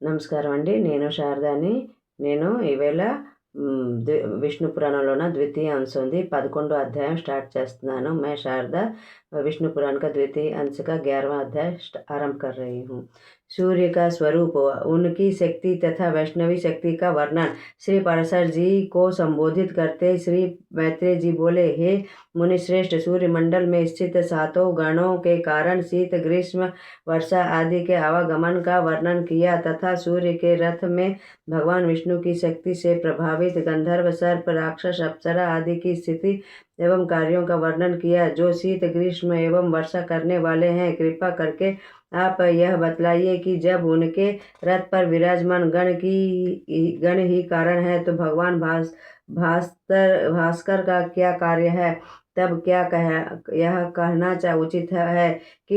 నమస్కారం అండి. నేను శారదాని. నేను ఈవేళ విష్ణు పురాణంలోన ద్వితీయ अंश ఉంది. 11 अध्याय स्टार्ट చేస్తున్నాను. मैं शारदा विष्णु पुराण का द्वितीय अंश का 11वां अध्याय आरंभ कर रही हूँ। सूर्य का स्वरूप, उनकी शक्ति तथा वैष्णवी शक्ति का वर्णन। श्री पाराशर जी को संबोधित करते श्री मैत्रेय जी बोले, हे मुनिश्रेष्ठ, सूर्य मंडल में स्थित सातों गणों के कारण शीत, ग्रीष्म, वर्षा आदि के आवागमन का वर्णन किया तथा सूर्य के रथ में भगवान विष्णु की शक्ति से प्रभावित गंधर्व, सर्प, राक्षस, अप्सरा आदि की स्थिति एवं कार्यों का वर्णन किया जो शीत, ग्रीष्म एवं वर्षा करने वाले हैं। कृपा करके आप यह बतलाइए कि जब उनके रथ पर विराजमान गण ही कारण है तो भगवान भास्कर का क्या कार्य है। तब क्या यह कहना उचित है कि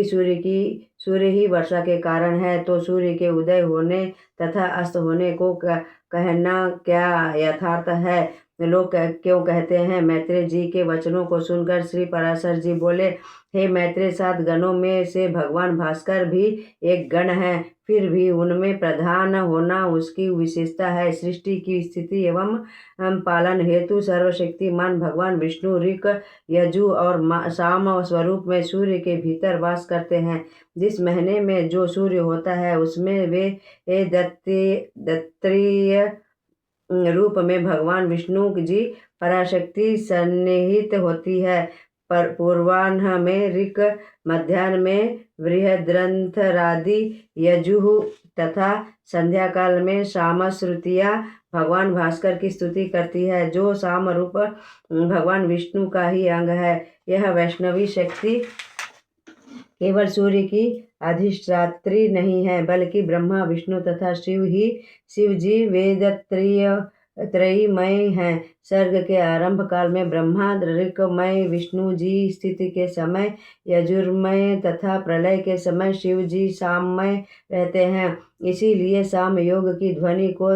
सूर्य ही वर्षा के कारण है, तो सूर्य के उदय होने तथा अस्त होने को कहना क्या यथार्थ है। लोग क्यों कहते हैं। मैत्रेय जी के वचनों को सुनकर श्री पराशर जी बोले, हे मैत्रेय, 7 गणों में से भगवान भास्कर भी एक गण है, फिर भी उनमें प्रधान होना उसकी विशेषता है। सृष्टि की स्थिति एवं पालन हेतु सर्वशक्तिमान भगवान विष्णु ऋक, यजु और साम स्वरूप में सूर्य के भीतर वास करते हैं। जिस महीने में जो सूर्य होता है उसमें वे दत्तात्रेय रूप में भगवान विष्णु जी पराशक्ति सन्निहित होती है। पर पूर्वाह्न में ऋक, मध्याह्न में बृहद्रंथरादि यजुः तथा संध्या काल में सामश्रुतियाँ भगवान भास्कर की स्तुति करती है, जो साम रूप भगवान विष्णु का ही अंग है। यह वैष्णवी शक्ति केवल सूर्य की अधिष्ठात्री नहीं है, बल्कि ब्रह्मा, विष्णु तथा शिव जी त्रयीमय हैं। सर्ग के आरंभ काल में ब्रह्मा ऋकमय, विष्णु जी स्थिति के समय यजुर्मय तथा प्रलय के समय शिव जी साममय रहते हैं। इसीलिए साम योग की ध्वनि को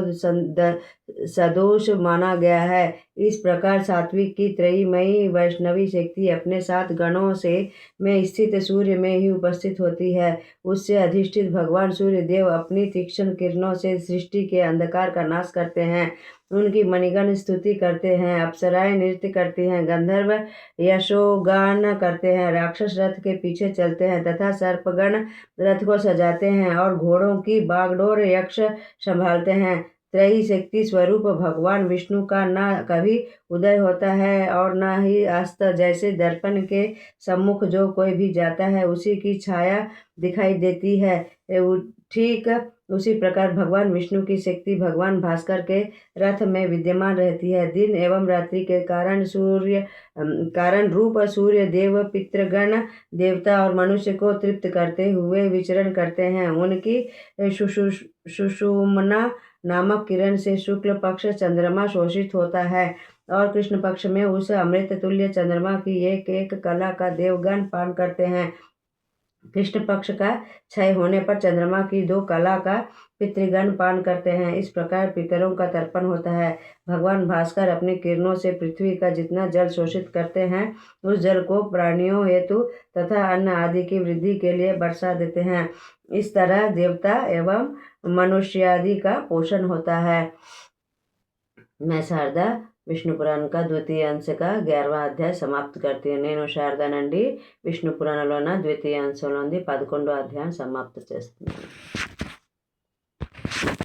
सदोष माना गया है। इस प्रकार सात्विक की त्रयीमयी वैष्णवी शक्ति अपने 7 गणों से में स्थित सूर्य में ही उपस्थित होती है। उससे अधिष्ठित भगवान सूर्य देव अपनी तीक्ष्ण किरणों से सृष्टि के अंधकार का नाश करते हैं। उनकी मणिगण स्तुति करते हैं, अप्सराएं नृत्य करती हैं, गंधर्व यशोगान करते हैं, राक्षस रथ के पीछे चलते हैं तथा सर्पगण रथ को सजाते हैं और घोड़ों की बागडोर यक्ष संभालते हैं। त्रयी शक्ति स्वरूप भगवान विष्णु का न कभी उदय होता है और न ही अस्त। जैसे दर्पण के सम्मुख जो कोई भी जाता है उसी की छाया दिखाई देती है, ठीक उसी प्रकार भगवान विष्णु की शक्ति भगवान भास्कर के रथ में विद्यमान रहती है। दिन एवं रात्रि के कारण रूप सूर्य देव पितृगण, देवता और मनुष्य को तृप्त करते हुए विचरण करते हैं। उनकी सुषुम्ना नामक किरण से शुक्ल पक्ष चंद्रमा शोषित होता है और कृष्ण पक्ष में उस अमृत तुल्य चंद्रमा की एक एक कला का देवगण पान करते हैं। कृष्ण पक्ष का क्षय होने पर चंद्रमा की 2 कला का पितृगण पान करते हैं। इस प्रकार पितरों का तर्पण होता है। भगवान भास्कर अपनी किरणों से पृथ्वी का जितना जल शोषित करते हैं उस जल को प्राणियों हेतु तथा अन्न आदि की वृद्धि के लिए बरसा देते हैं। इस तरह देवता एवं मनुष्यादि का पोषण होता है। मैं शारदा विष्णु पुराण का द्वितीय अंश का 11वां అధ్యాయ సమాప్తి करती నేను శారదానండి. విష్ణు పురాణంలోన ద్వితీయ అంశంలోని 11వ అధ్యాయం సమాప్తి చేస్తున్నాను.